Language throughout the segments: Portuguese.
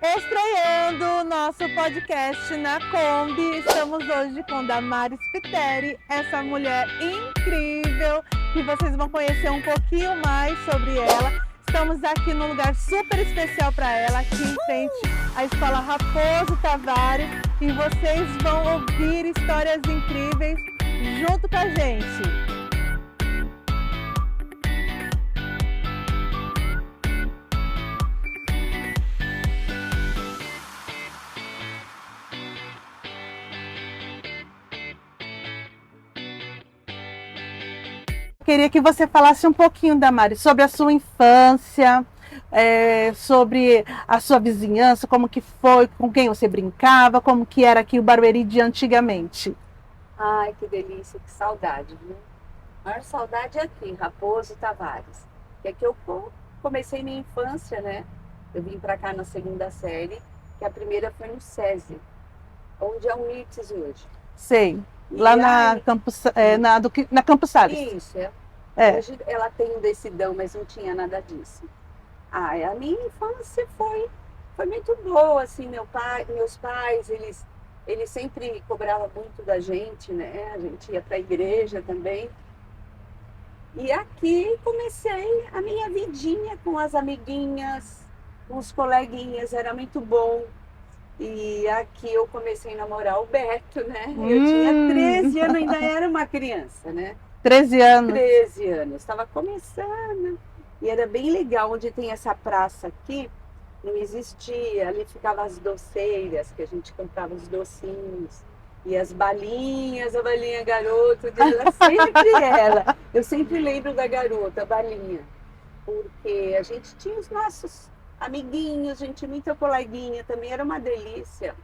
Estreando o nosso podcast na Kombi, estamos hoje com Damaris Spiteri, essa mulher incrível, que vocês vão conhecer um pouquinho mais sobre ela. Estamos aqui num lugar super especial para ela, aqui em frente à Escola Raposo Tavares, e vocês vão ouvir histórias incríveis junto com a gente. Queria que você falasse um pouquinho, Damaris, sobre a sua infância, sobre a sua vizinhança, como que foi, com quem você brincava, como que era aqui o Barueri de antigamente. Ai, que delícia, que saudade, viu? A maior saudade é aqui, Raposo Tavares. Que aqui eu comecei minha infância, né? Eu vim para cá na segunda série, que a primeira foi no SESI, onde é o MITS hoje. Sei, E lá aí, na Campos Sales. isso, É. hoje ela tem um decidão, mas não tinha nada disso. Ai, a minha infância foi muito boa, assim, meus pais, eles sempre cobravam muito da gente, né? A gente ia para a igreja também. E aqui comecei a minha vidinha com as amiguinhas, com os coleguinhas, era muito bom. E aqui eu comecei a namorar o Beto, né? Eu tinha 13 anos, ainda era uma criança, né? 13 anos. 13 anos, estava começando. E era bem legal, onde tem essa praça aqui, não existia. Ali ficavam as doceiras, que a gente comprava os docinhos. E as balinhas, a balinha garota, era sempre ela. Eu sempre lembro da garota, a balinha. Porque a gente tinha os nossos amiguinhos, a gente tinha muita coleguinha também, era uma delícia.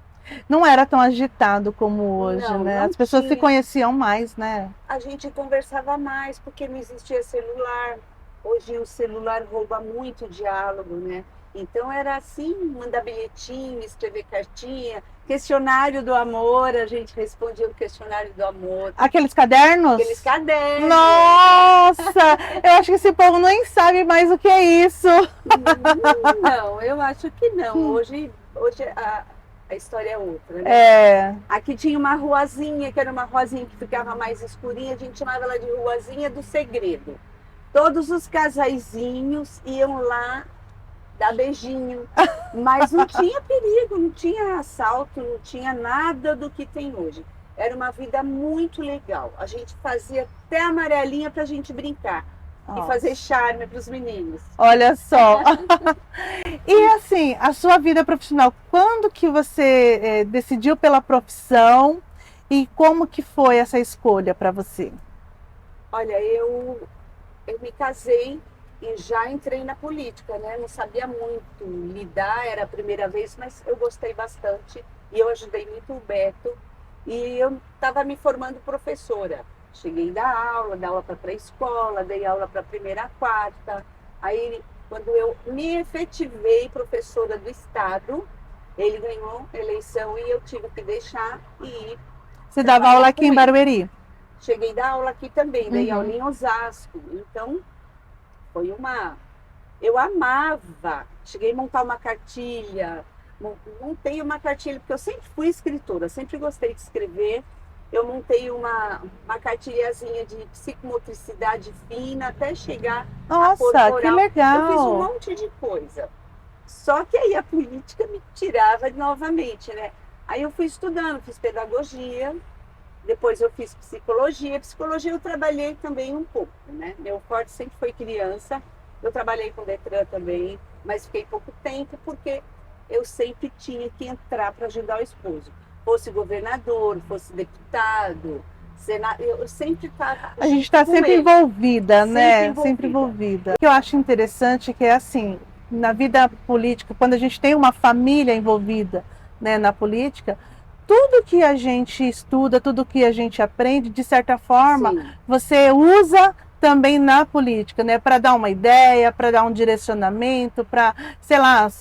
Não era tão agitado como hoje, Não, né? não As pessoas se tinha. conheciam mais, né? A gente conversava mais, porque não existia celular. Hoje o celular rouba muito diálogo, né? Então era assim, mandar bilhetinho, escrever cartinha, questionário do amor, a gente respondia o questionário do amor. Aqueles cadernos? Aqueles cadernos. Nossa! Eu acho que esse povo nem sabe mais o que é isso. Não, eu acho que não. Hoje a história é outra, né? É. Aqui tinha uma ruazinha, que era uma ruazinha que ficava mais escurinha, a gente chamava ela de Ruazinha do Segredo. Todos os casaizinhos iam lá dar beijinho, mas não tinha perigo, não tinha assalto, não tinha nada do que tem hoje. Era uma vida muito legal. A gente fazia até amarelinha para a gente brincar e fazer charme para os meninos. Olha só. E assim, a sua vida profissional, quando que você decidiu pela profissão e como que foi essa escolha para você? Olha, eu me casei e já entrei na política, né? Não sabia muito lidar, era a primeira vez, mas eu gostei bastante e eu ajudei muito o Beto. E eu estava me formando professora. Cheguei da aula para pré-escola, dei aula para a primeira a quarta. Aí, quando eu me efetivei professora do Estado, ele ganhou a eleição e eu tive que deixar e ir. Você dava aula aqui em Barueri? Cheguei da aula aqui também, dei aula em Osasco. Então, foi uma... Eu amava. Cheguei a montar uma cartilha. Montei uma cartilha, porque eu sempre fui escritora, sempre gostei de escrever. Eu montei uma cartilhazinha de psicomotricidade fina até chegar a Nossa, que legal! Eu fiz um monte de coisa. Só que aí a política me tirava novamente, né? Aí eu fui estudando, fiz pedagogia, depois eu fiz psicologia. Psicologia eu trabalhei também um pouco, né? Meu forte sempre foi criança. Eu trabalhei com Detran também, mas fiquei pouco tempo porque eu sempre tinha que entrar para ajudar o esposo. Fosse governador, fosse deputado, senador, eu sempre estava. A gente está sempre envolvida, né? Sempre envolvida. O que eu acho interessante é que é assim, na vida política, quando a gente tem uma família envolvida, né, na política, tudo que a gente estuda, tudo que a gente aprende, de certa forma, Sim. Você usa também na política, né? Para dar uma ideia, para dar um direcionamento, para, sei lá,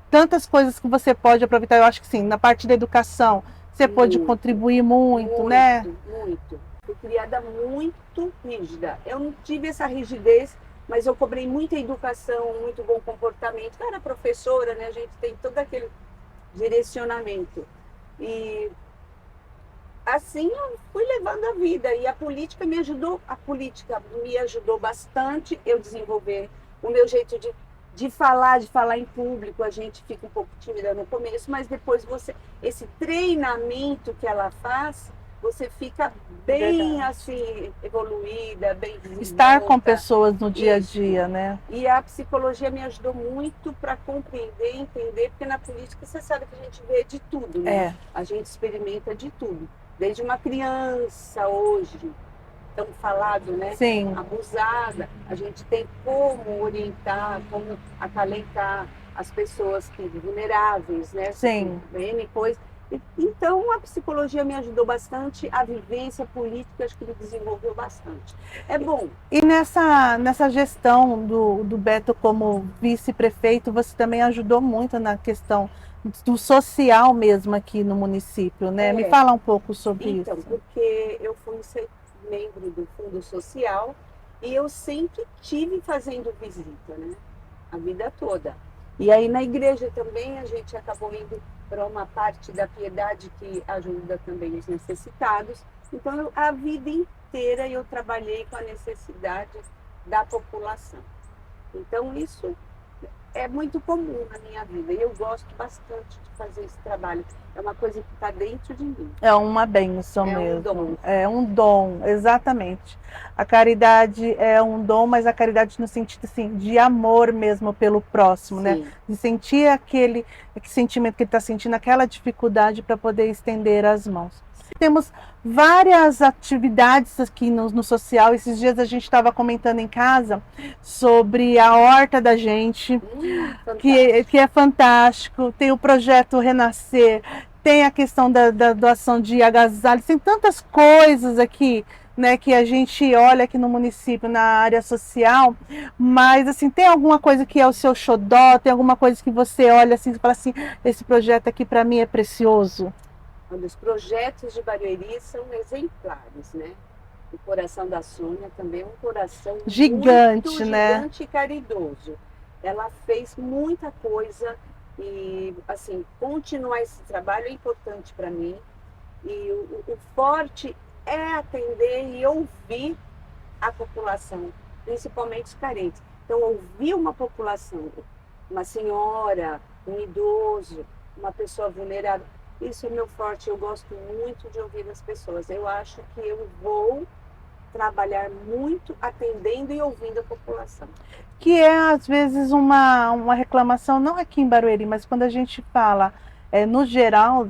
tantas coisas que você pode aproveitar. Eu acho que sim, na parte da educação, você pode contribuir muito, né? Muito. Fui criada muito rígida. Eu não tive essa rigidez mas eu cobrei muita educação, muito bom comportamento. Eu era professora, né? A gente tem todo aquele direcionamento. E assim eu fui levando a vida. E a política me ajudou bastante eu desenvolver o meu jeito de falar em público. A gente fica um pouco tímida no começo, mas depois esse treinamento que ela faz, você fica bem Verdade. assim, evoluída, bem desenvolta. Estar com pessoas no dia a Isso. dia, né? E a psicologia me ajudou muito para compreender, entender, porque na política você sabe que a gente vê de tudo, né? A gente experimenta de tudo. Desde uma criança hoje, tão falado, né? Sim. Abusada, a gente tem como orientar, como acalentar as pessoas que vulneráveis, né? Sim. N coisa. Então a psicologia me ajudou bastante, a vivência política acho que me desenvolveu bastante. É bom. E nessa gestão do Beto como vice-prefeito, você também ajudou muito na questão do social mesmo aqui no município, né? Me fala um pouco sobre Então, isso. porque eu fui membro do Fundo Social e eu sempre tive fazendo visita, né? A vida toda. E aí na igreja também a gente acabou indo para uma parte da piedade que ajuda também os necessitados. Então, a vida inteira eu trabalhei com a necessidade da população. Então, isso é muito comum na minha vida e eu gosto bastante de fazer esse trabalho. É uma coisa que está dentro de mim. É uma bênção É mesmo. um dom. É um dom, exatamente. A caridade é um dom, mas a caridade no sentido assim, de amor mesmo pelo próximo, Sim. né? De sentir aquele sentimento que ele está sentindo, aquela dificuldade para poder estender as mãos. Temos várias atividades aqui no social. Esses dias a gente estava comentando em casa sobre a horta da gente, que é fantástico. Tem o projeto Renascer, tem a questão da doação de agasalhos, tem tantas coisas aqui, né, que a gente olha aqui no município, na área social, mas assim, tem alguma coisa que é o seu xodó, tem alguma coisa que você olha assim e fala assim, esse projeto aqui para mim é precioso? Os projetos de Barueri são exemplares, né? O Coração da Sônia também é um coração gigante, muito né? Gigante e caridoso. Ela fez muita coisa e, assim, continuar esse trabalho é importante para mim. E o forte é atender e ouvir a população, principalmente os carentes. Então, ouvir uma população, uma senhora, um idoso, uma pessoa vulnerável, isso é meu forte, eu gosto muito de ouvir as pessoas. Eu acho que eu vou trabalhar muito atendendo e ouvindo a população. Que é, às vezes, uma reclamação, não aqui em Barueri, mas quando a gente fala, no geral,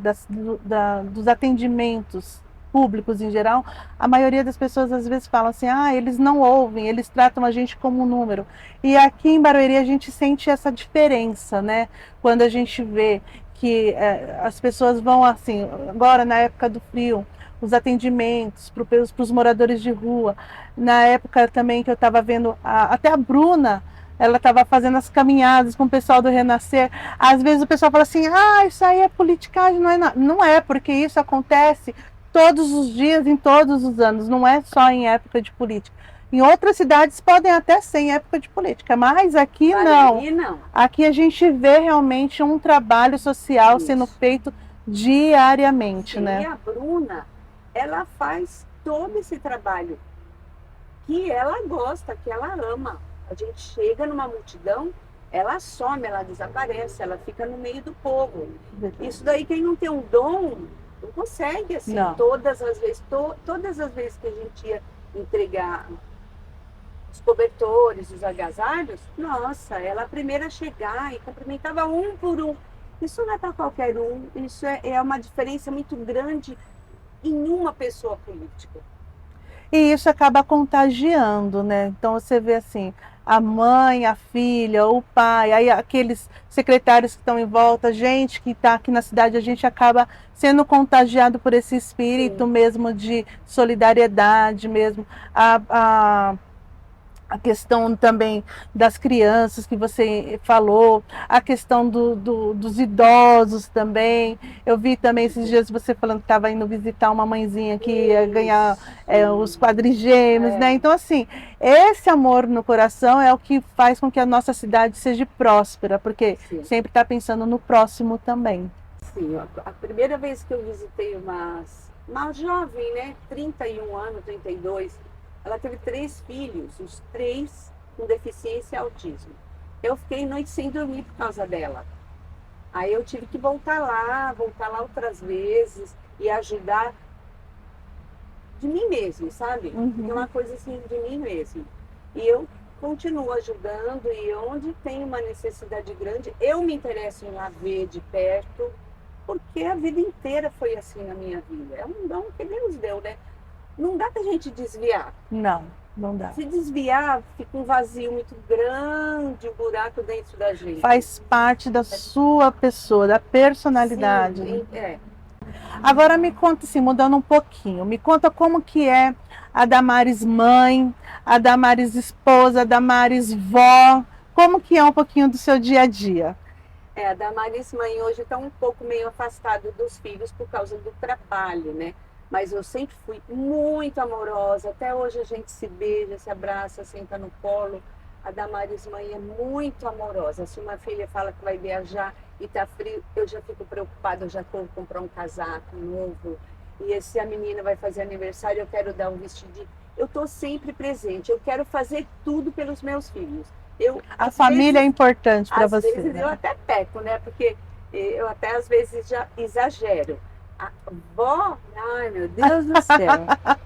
dos atendimentos públicos em geral, a maioria das pessoas às vezes falam assim, eles não ouvem, eles tratam a gente como um número. E aqui em Barueri a gente sente essa diferença, né? Quando a gente vê que as pessoas vão assim, agora na época do frio, os atendimentos para os moradores de rua. Na época também que eu estava vendo, até a Bruna, ela estava fazendo as caminhadas com o pessoal do Renascer. Às vezes o pessoal fala assim, isso aí é politicagem, não é nada. Não é, porque isso acontece todos os dias, em todos os anos, não é só em época de política. Em outras cidades podem até ser em época de política, mas aqui não. Aqui a gente vê realmente um trabalho social sendo feito diariamente. Sim, né? E a Bruna, ela faz todo esse trabalho que ela gosta, que ela ama. A gente chega numa multidão, ela some, ela desaparece, ela fica no meio do povo. Isso daí, quem não tem um dom, não consegue, assim, Não. todas as vezes que a gente ia entregar os cobertores, os agasalhos, nossa, ela a primeira a chegar e cumprimentava um por um. Isso não é para qualquer um, isso é uma diferença muito grande em uma pessoa política. E isso acaba contagiando, né? Então você vê assim, a mãe, a filha, o pai, aí aqueles secretários que estão em volta, gente que está aqui na cidade, a gente acaba sendo contagiado por esse espírito mesmo de solidariedade mesmo. a questão também das crianças que você falou, a questão dos idosos também. Eu vi também esses dias você falando que estava indo visitar uma mãezinha que ia ganhar os quadrigêmeos, né? Então, assim, esse amor no coração é o que faz com que a nossa cidade seja próspera, porque Sim. sempre está pensando no próximo também. Sim, a primeira vez que eu visitei uma jovem, né, 31 anos, 32, ela teve 3 filhos, os 3 com deficiência e autismo. Eu fiquei noite sem dormir por causa dela. Aí eu tive que voltar lá outras vezes e ajudar de mim mesmo, sabe? É uma coisa assim de mim mesmo. E eu continuo ajudando e onde tem uma necessidade grande, eu me interesso em lá ver de perto, porque a vida inteira foi assim na minha vida. É um dom que Deus deu, né? Não dá pra gente desviar. Não, não dá. Se desviar, fica um vazio muito grande, um buraco dentro da gente. Faz parte da sua pessoa, da personalidade. Sim, é. Agora me conta assim, mudando um pouquinho, me conta como que é a Damares mãe, a Damares esposa, a Damares vó, como que é um pouquinho do seu dia a dia? A Damares mãe hoje está um pouco meio afastada dos filhos por causa do trabalho, né? Mas eu sempre fui muito amorosa, até hoje a gente se beija, se abraça, senta no colo. A Damares mãe é muito amorosa. Se uma filha fala que vai viajar e tá frio, eu já fico preocupada, eu já vou comprar um casaco novo. E se a menina vai fazer aniversário, eu quero dar um vestidinho. Eu estou sempre presente, eu quero fazer tudo pelos meus filhos. A família é importante para você. Às vezes eu até peco, né? Porque eu até às vezes já exagero. A vó, ai meu Deus do céu.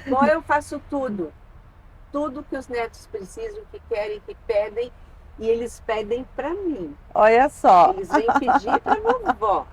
Vó, eu faço tudo. Tudo que os netos precisam, que querem, que pedem. E eles pedem para mim. Olha só. Eles vêm pedir para vovó.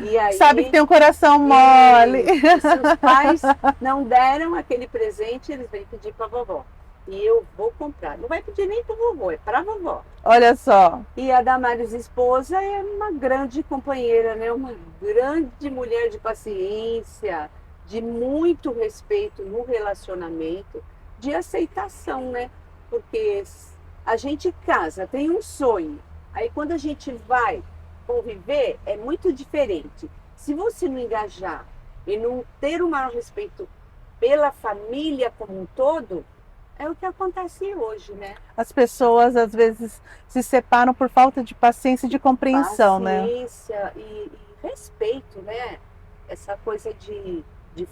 E aí, sabe que tem um coração mole. Se os pais não deram aquele presente, eles vêm pedir para vovó. E eu vou comprar. Não vai pedir nem para vovô, é para vovó. Olha só. E a Damares esposa é uma grande companheira, né? Uma grande mulher de paciência, de muito respeito no relacionamento, de aceitação, né? Porque a gente casa, tem um sonho. Aí quando a gente vai conviver, é muito diferente. Se você não engajar e não ter o maior respeito pela família como um todo, é o que acontece hoje, né? As pessoas, às vezes, se separam por falta de paciência e de compreensão, paciência e respeito, né? Essa coisa de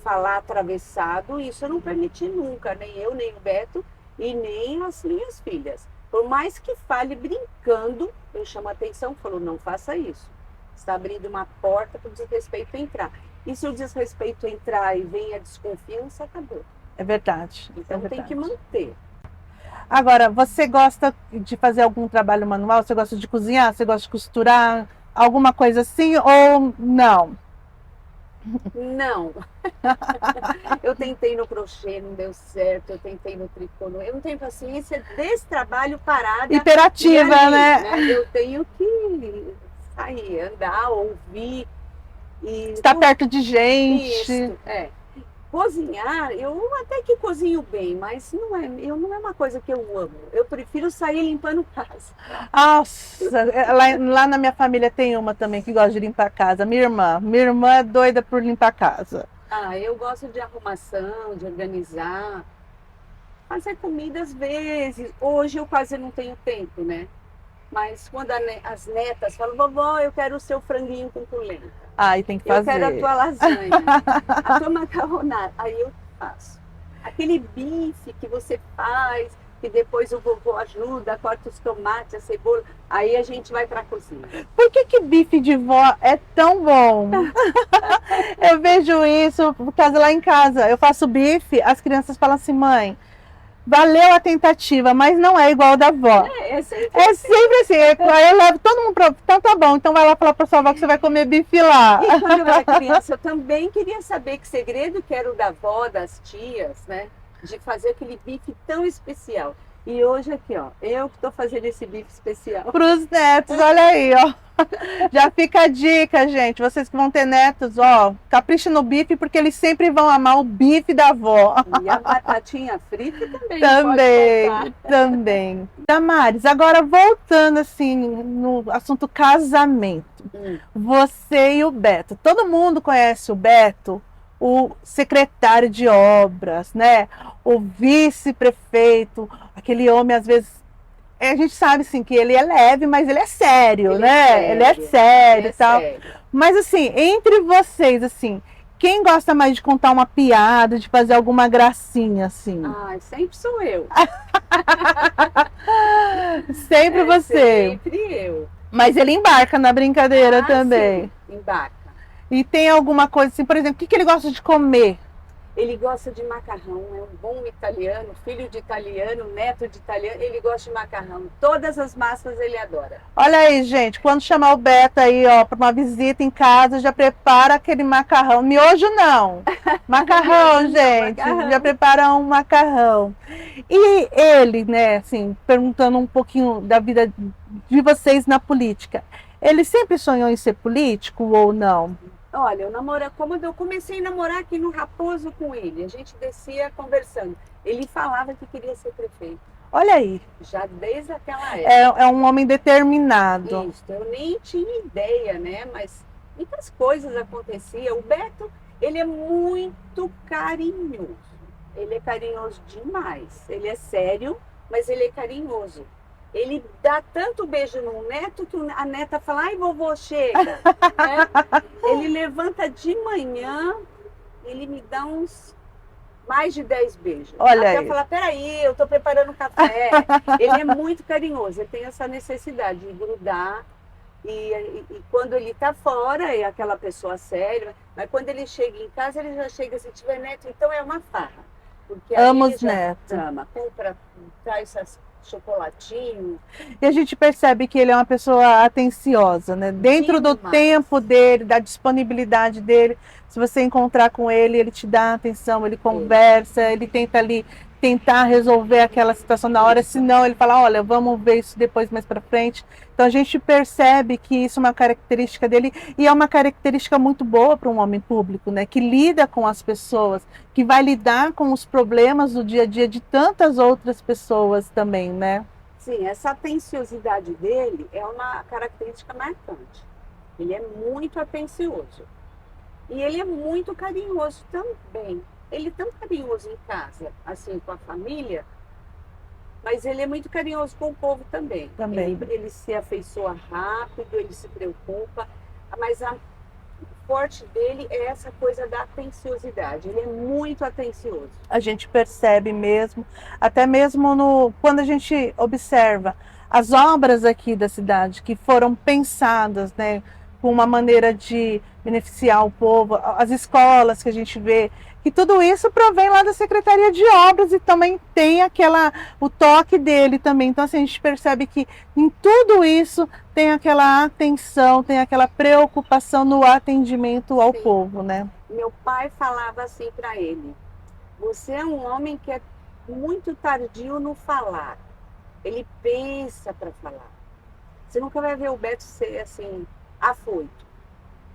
falar atravessado, isso eu não permiti nunca, nem eu, nem o Beto e nem as minhas filhas. Por mais que fale brincando, eu chamo a atenção, falo, não faça isso. Está abrindo uma porta para o desrespeito entrar. E se o desrespeito entrar e vem a desconfiança, acabou. É verdade. Então tem que manter. Agora, você gosta de fazer algum trabalho manual? Você gosta de cozinhar? Você gosta de costurar? Alguma coisa assim ou não? Não. Eu tentei no crochê, não deu certo. Eu tentei no tricô. Eu não tenho paciência desse trabalho parado. Hiperativa, né? Eu tenho que sair, andar, ouvir. Estar perto de gente. Isso, cozinhar, eu até que cozinho bem, mas não é uma coisa que eu amo. Eu prefiro sair limpando casa. Nossa, lá na minha família tem uma também que gosta de limpar a casa. Minha irmã é doida por limpar a casa. Eu gosto de arrumação, de organizar. Fazer comida às vezes. Hoje eu quase não tenho tempo, né? Mas quando as netas falam, vovó, eu quero o seu franguinho com polenta. E tem que fazer. Eu quero a tua lasanha, a tua macarronada. Aí eu faço. Aquele bife que você faz, que depois o vovô ajuda, corta os tomates, a cebola. Aí a gente vai para a cozinha. Por que bife de vó é tão bom? Eu vejo isso, por causa lá em casa. Eu faço bife, as crianças falam assim, mãe, valeu a tentativa, mas não é igual da avó. É sempre assim. Aí eu levo todo mundo para. Então tá bom, então vai lá falar para sua avó que você vai comer bife lá. E quando eu era criança, eu também queria saber que segredo que era o da avó, das tias, né? De fazer aquele bife tão especial. E hoje aqui, ó, eu que estou fazendo esse bife especial. Para os netos, olha aí, ó. Já fica a dica, gente. Vocês que vão ter netos, ó, capricha no bife, porque eles sempre vão amar o bife da avó. E a batatinha frita também, Também, pode faltar. também. Damares, agora voltando assim no assunto casamento. Você e o Beto. Todo mundo conhece o Beto, o secretário de obras, né? O vice-prefeito, aquele homem às vezes. A gente sabe assim que ele é leve, mas ele é sério, Ele né? é sério, Ele é sério ele e é tal. sério. Mas assim, entre vocês, assim, quem gosta mais de contar uma piada, de fazer alguma gracinha, assim? Ah, sempre sou eu. Sempre você. Sempre eu. Mas ele embarca na brincadeira também. Sim, embarca. E tem alguma coisa assim, por exemplo, o que ele gosta de comer? Ele gosta de macarrão, é um bom italiano, filho de italiano, neto de italiano, ele gosta de macarrão. Todas as massas ele adora. Olha aí, gente, quando chamar o Beto aí, ó, para uma visita em casa, já prepara aquele macarrão. Miojo não. Macarrão, Miojo não, gente. macarrão. Já prepara um macarrão. E ele, né, assim, perguntando um pouquinho da vida de vocês na política. Ele sempre sonhou em ser político ou não? Olha, como eu comecei a namorar aqui no Raposo com ele, a gente descia conversando. Ele falava que queria ser prefeito, Olha aí, já desde aquela época. é um homem determinado. Isso, eu nem tinha ideia, né? Mas muitas coisas aconteciam. O Beto, ele é muito carinhoso. Ele é carinhoso demais. Ele é sério, mas ele é carinhoso. Ele dá tanto beijo no neto que a neta fala, ai, vovô, chega. Né? Ele levanta de manhã, ele me dá uns mais de 10 beijos. Olha Até aí. eu falar, peraí, eu tô preparando café. Ele é muito carinhoso, ele tem essa necessidade de grudar. E quando ele tá fora, é aquela pessoa séria. Mas quando ele chega em casa, ele já chega, se tiver neto, então é uma farra. Porque Ama aí os já netos. ama, compra, traz essas chocolatinho. E a gente percebe que ele é uma pessoa atenciosa, né? Dentro do Demais. tempo dele, da disponibilidade dele, se você encontrar com ele, ele te dá atenção, ele conversa, ele tenta ali tentar resolver aquela situação na hora, senão ele fala, olha, vamos ver isso depois mais para frente. Então a gente percebe que isso é uma característica dele e é uma característica muito boa para um homem público, né? Que lida com as pessoas, que vai lidar com os problemas do dia a dia de tantas outras pessoas também, né? Sim, essa atenciosidade dele é uma característica marcante. Ele é muito atencioso. E ele é muito carinhoso também. Ele é tão carinhoso em casa, assim, com a família, mas ele é muito carinhoso com o povo também. Também. Ele se afeiçoa rápido, ele se preocupa, mas o forte dele é essa coisa da atenciosidade. Ele é muito atencioso. A gente percebe mesmo, até mesmo quando a gente observa as obras aqui da cidade que foram pensadas, né, com uma maneira de beneficiar o povo, as escolas que a gente vê, que tudo isso provém lá da Secretaria de Obras e também tem o toque dele também. Então assim, a gente percebe que em tudo isso tem aquela atenção, tem aquela preocupação no atendimento ao Sim. povo, né? Meu pai falava assim para ele: você é um homem que é muito tardio no falar. Ele pensa para falar. Você nunca vai ver o Beto ser assim, afoito.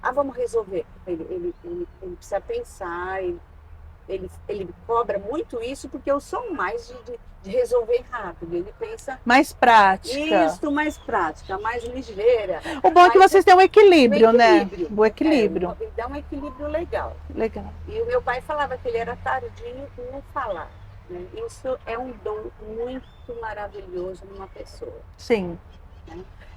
Ah, vamos resolver. Ele precisa pensar, ele cobra muito isso, porque eu sou mais de resolver rápido. Ele pensa Mais prática. isso, mais prática, mais ligeira. O bom é que vocês têm um equilíbrio, né? O equilíbrio. Ele dá um equilíbrio legal. Legal. E o meu pai falava que ele era tardio no falar. Né? Isso é um dom muito maravilhoso numa pessoa. Sim.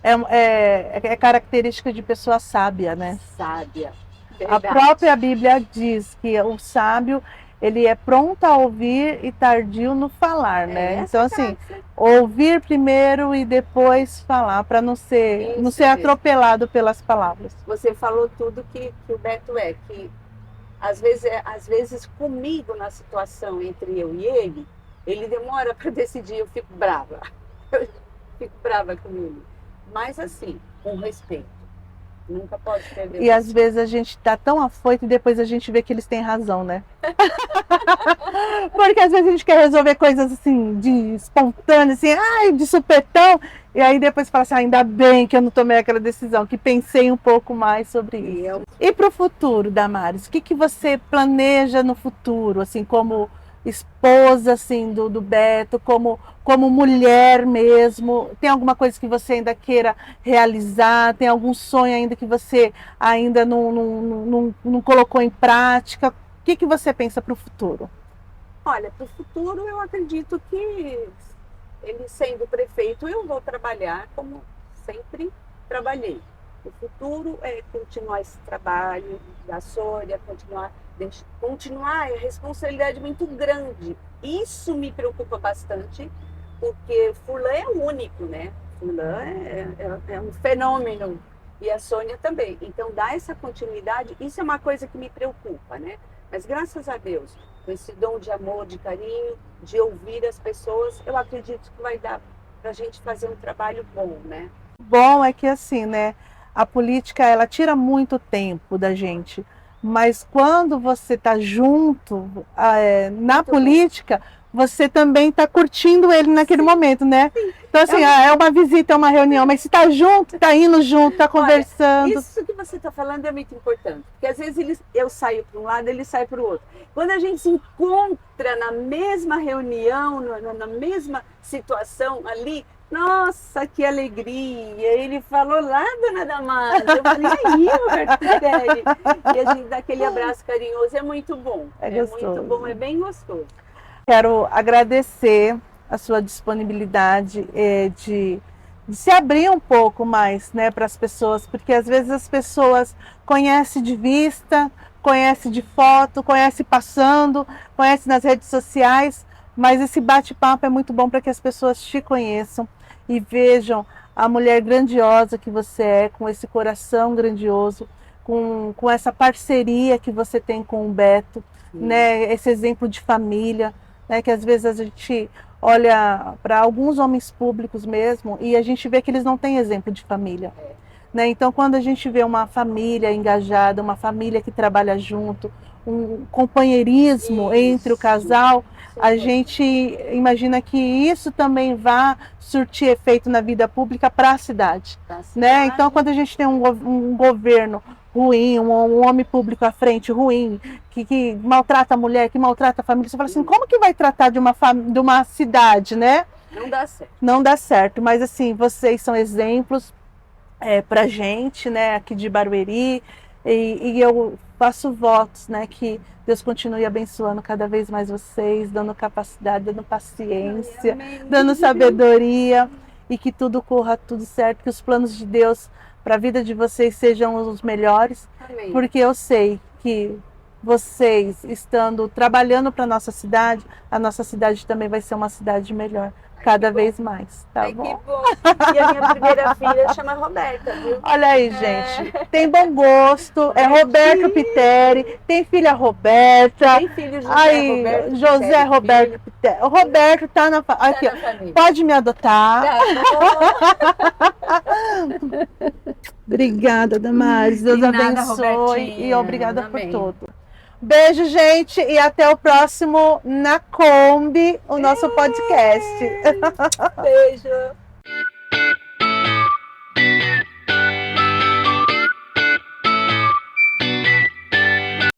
É característica de pessoa sábia, né? Sábia. A Verdade. própria Bíblia diz que o sábio, ele é pronto a ouvir e tardio no falar, né? Então, assim, ouvir primeiro e depois falar, para não ser Isso mesmo. atropelado pelas palavras. Você falou tudo que o Beto é, que às vezes comigo na situação entre eu e ele demora para decidir, eu fico brava. Eu fico brava com ele. Mas assim, com respeito. Nunca pode perder. E às vezes a gente tá tão afoito e depois a gente vê que eles têm razão, né? Porque às vezes a gente quer resolver coisas assim, de espontâneo, assim, ai, de supetão, e aí depois fala assim, ainda bem que eu não tomei aquela decisão, que pensei um pouco mais sobre isso. E para o futuro, Damares, o que você planeja no futuro, assim, como esposa, assim, do Beto, como mulher mesmo? Tem alguma coisa que você ainda queira realizar? Tem algum sonho ainda que você ainda não colocou em prática? O que você pensa para o futuro? Olha, para o futuro eu acredito que ele sendo prefeito, eu vou trabalhar como sempre trabalhei. O futuro é continuar esse trabalho da Sônia, continuar, é responsabilidade muito grande. Isso me preocupa bastante, porque Furlan é único, né? Furlan é um fenômeno, e a Sônia também. Então, dar essa continuidade, isso é uma coisa que me preocupa, né? Mas graças a Deus, com esse dom de amor, de carinho, de ouvir as pessoas, eu acredito que vai dar para a gente fazer um trabalho bom, né? Bom é que assim, né? A política, ela tira muito tempo da gente, mas quando você está junto na Muito política, você também está curtindo ele naquele momento, né? Então assim, é uma visita, é uma reunião, mas se está junto, está indo junto, está conversando. Olha, isso que você está falando é muito importante, porque às vezes eu saio para um lado, ele sai para o outro. Quando a gente se encontra na mesma reunião, na mesma situação ali, nossa, que alegria! Ele falou lá, dona Damares. Eu falei, aí, Roberto Piteri. E a gente dá aquele abraço carinhoso, é muito bom. É gostoso. Muito bom, é bem gostoso. Quero agradecer a sua disponibilidade de se abrir um pouco mais, né, para as pessoas, porque às vezes as pessoas conhecem de vista, conhecem de foto, conhecem passando, conhecem nas redes sociais, mas esse bate-papo é muito bom para que as pessoas te conheçam e vejam a mulher grandiosa que você é, com esse coração grandioso, com essa parceria que você tem com o Beto, né, esse exemplo de família, né, que às vezes a gente olha para alguns homens públicos mesmo e a gente vê que eles não têm exemplo de família. Né? Então, quando a gente vê uma família engajada, uma família que trabalha junto, um companheirismo entre o casal, a gente imagina que isso também vai surtir efeito na vida pública para a cidade. Né? Então, quando a gente tem um governo ruim, um homem público à frente ruim, que maltrata a mulher, que maltrata a família, você fala assim, como que vai tratar de uma cidade, né? Não dá certo. Não dá certo, mas assim, vocês são exemplos pra gente, né, aqui de Barueri, e eu faço votos, né, que Deus continue abençoando cada vez mais vocês, dando capacidade, dando paciência, Amém. Dando sabedoria, e que tudo corra tudo certo, que os planos de Deus para a vida de vocês sejam os melhores. Amém. Porque eu sei que vocês estando trabalhando para a nossa cidade também vai ser uma cidade melhor, cada vez mais, tá bom? Que bom. E a minha primeira filha chama Roberta, viu? Olha aí, gente, tem bom gosto, é Roberto Piteri, tem filha Roberta, Tem filho José aí, Roberto José Piteri, Roberto filho. Piteri. O Roberto tá na aqui, na família. pode me adotar. Tá Obrigada, Damares, Deus De nada, abençoe Robertinha. e obrigada Amém. por tudo. Beijo, gente, e até o próximo Na Kombi, o nosso podcast. Beijo.